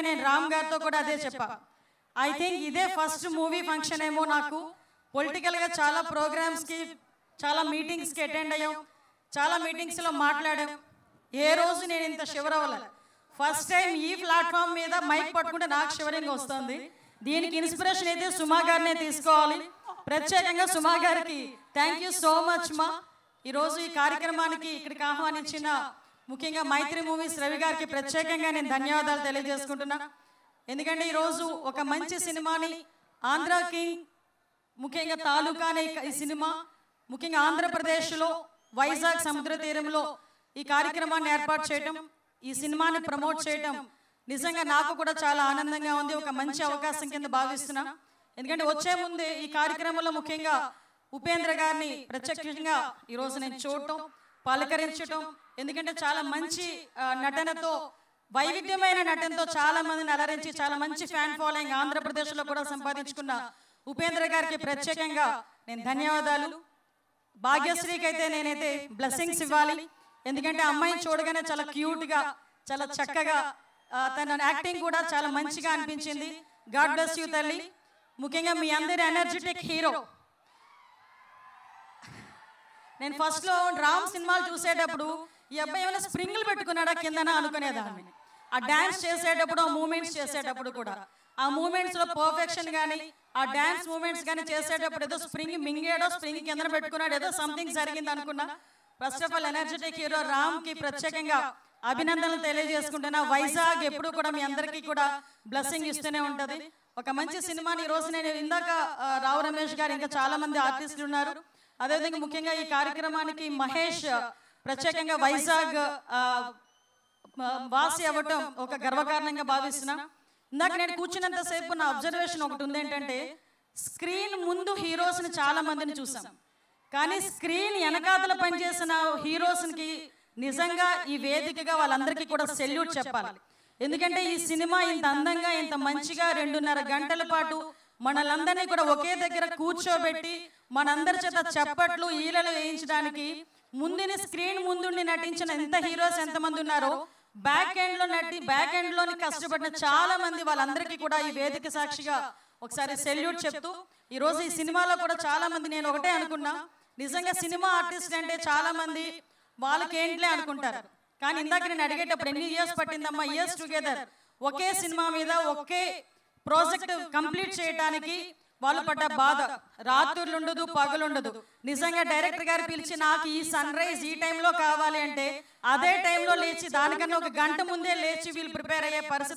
నేను రామ్ గారితో కూడా అదే చెప్పా. ఐ థింక్ ఇదే ఫస్ట్ మూవీ ఫంక్షన్ ఏమో. నాకు పొలిటికల్గా చాలా ప్రోగ్రామ్స్కి, చాలా మీటింగ్స్కి అటెండ్ అయ్యాం, చాలా మీటింగ్స్లో మాట్లాడాం. ఏ రోజు నేను ఇంత షివర్ అవ్వలేదు. ఫస్ట్ టైం ఈ ప్లాట్ఫామ్ మీద మైక్ పట్టుకుంటే నాకు షివరింగ్ వస్తుంది. దీనికి ఇన్స్పిరేషన్ అయితే సుమా గారినే తీసుకోవాలి. ప్రత్యేకంగా సుమా గారికి థ్యాంక్ యూ సో మచ్ మా. ఈరోజు ఈ కార్యక్రమానికి ఇక్కడికి ఆహ్వానించిన ముఖ్యంగా మైత్రి మూవీస్ రవి గారికి ప్రత్యేకంగా నేను ధన్యవాదాలు తెలియజేసుకుంటున్నా. ఎందుకంటే ఈరోజు ఒక మంచి సినిమాని ఆంధ్ర కింగ్, ముఖ్యంగా తాలూకా అనే ఈ సినిమా ముఖ్యంగా ఆంధ్రప్రదేశ్లో వైజాగ్ సముద్ర తీరంలో ఈ కార్యక్రమాన్ని ఏర్పాటు చేయటం, ఈ సినిమాని ప్రమోట్ చేయటం నిజంగా నాకు కూడా చాలా ఆనందంగా ఉంది. ఒక మంచి అవకాశం కింద భావిస్తున్నా. ఎందుకంటే వచ్చే ముందే ఈ కార్యక్రమంలో ముఖ్యంగా ఉపేంద్ర గారిని ప్రత్యక్షంగా ఈరోజు నేను చూడటం, పలకరించటం, ఎందుకంటే చాలా మంచి నటనతో, వైవిధ్యమైన నటనతో చాలా మందిని అలరించి చాలా మంచి ఫ్యాన్ ఫాలోయింగ్ ఆంధ్రప్రదేశ్లో కూడా సంపాదించుకున్న ఉపేంద్ర గారికి ప్రత్యేకంగా నేను ధన్యవాదాలు. భాగ్యశ్రీకి అయితే నేనైతే బ్లెస్సింగ్స్ ఇవ్వాలి. ఎందుకంటే అమ్మాయిని చూడగానే చాలా క్యూట్గా, చాలా చక్కగా, తన యాక్టింగ్ కూడా చాలా మంచిగా అనిపించింది. గాడ్ బ్లెస్ యూ తల్లి. ముఖ్యంగా మీ అందరి ఎనర్జెటిక్ హీరో. నేను ఫస్ట్లో రామ్ సినిమాలు చూసేటప్పుడు ఈ అబ్బాయి ఏమైనా స్ప్రింగ్లు పెట్టుకున్నాడా కిందన అనుకునేదాన్ని. ఆ డ్యాన్స్ చేసేటప్పుడు, ఆ మూమెంట్స్ చేసేటప్పుడు కూడా, ఆ మూమెంట్స్లో పర్ఫెక్షన్ కానీ, ఆ డ్యాన్స్ మూమెంట్స్ కానీ చేసేటప్పుడు ఏదో స్ప్రింగ్ మింగేడో, స్ప్రింగ్ కింద పెట్టుకున్నాడు, ఏదో సంథింగ్ జరిగింది అనుకున్నా. First of all energetic hero రామ్కి ప్రత్యేకంగా అభినందనలు తెలియజేసుకుంటున్నా. వైజాగ్ ఎప్పుడు కూడా మీ అందరికీ కూడా బ్లెస్సింగ్ ఇస్తూనే ఉంటుంది. ఒక మంచి సినిమాని ఈరోజు నేను ఇందాక రావు రమేష్ గారు, ఇంకా చాలా మంది ఆర్టిస్టులు ఉన్నారు. అదేవిధంగా ముఖ్యంగా ఈ కార్యక్రమానికి మహేష్ ప్రత్యేకంగా వైజాగ్ వాసి అవ్వటం ఒక గర్వకారణంగా భావిస్తున్నా. ఇందాక నేను కూర్చున్నంతసేపు నా అబ్జర్వేషన్ ఒకటి ఉంది. ఏంటంటే స్క్రీన్ ముందు హీరోస్ని చాలా మందిని చూసాం, కానీ స్క్రీన్ వెనకాతల పనిచేసిన హీరోస్కి నిజంగా ఈ వేదికగా వాళ్ళందరికీ కూడా సెల్యూట్ చెప్పాలి. ఎందుకంటే ఈ సినిమా ఇంత అందంగా, ఇంత మంచిగా 2.5 గంటల పాటు మనలందరినీ కూడా ఒకే దగ్గర కూర్చోబెట్టి మనందరి చేత చప్పట్లు, ఈలలు వేయించడానికి ముందుని స్క్రీన్ ముందుండి నటించిన ఎంత హీరోస్ ఎంతమంది ఉన్నారో, బ్యాక్ ఎండ్లోని కష్టపడిన చాలా మంది, వాళ్ళందరికీ కూడా ఈ వేదిక సాక్షిగా ఒకసారి సెల్యూట్ చెప్తూ, ఈరోజు ఈ సినిమాలో కూడా చాలా మంది, నేను ఒకటే అనుకున్నా, నిజంగా సినిమా ఆర్టిస్ట్ అంటే చాలా మంది వాళ్ళకి ఏంట్లే అనుకుంటారు. కానీ ఇందాక నేను అడిగేటప్పుడు ఎన్ని ఇయర్స్ పట్టిందమ్మా, ఇయర్స్ టుగెదర్ ఒకే సినిమా మీద ఒకే ప్రాజెక్ట్ కంప్లీట్ చేయడానికి వాళ్ళు పడ్డ బాధ, రాత్రులు ఉండదు, పగలుండదు. నిజంగా డైరెక్టర్ గారు పిలిచి నాకు ఈ సన్ రైజ్ ఈ టైంలో కావాలి అంటే అదే టైంలో లేచి, దానికన్నా 1 గంట ముందే లేచి వీళ్ళు ప్రిపేర్ అయ్యే పరిస్థితి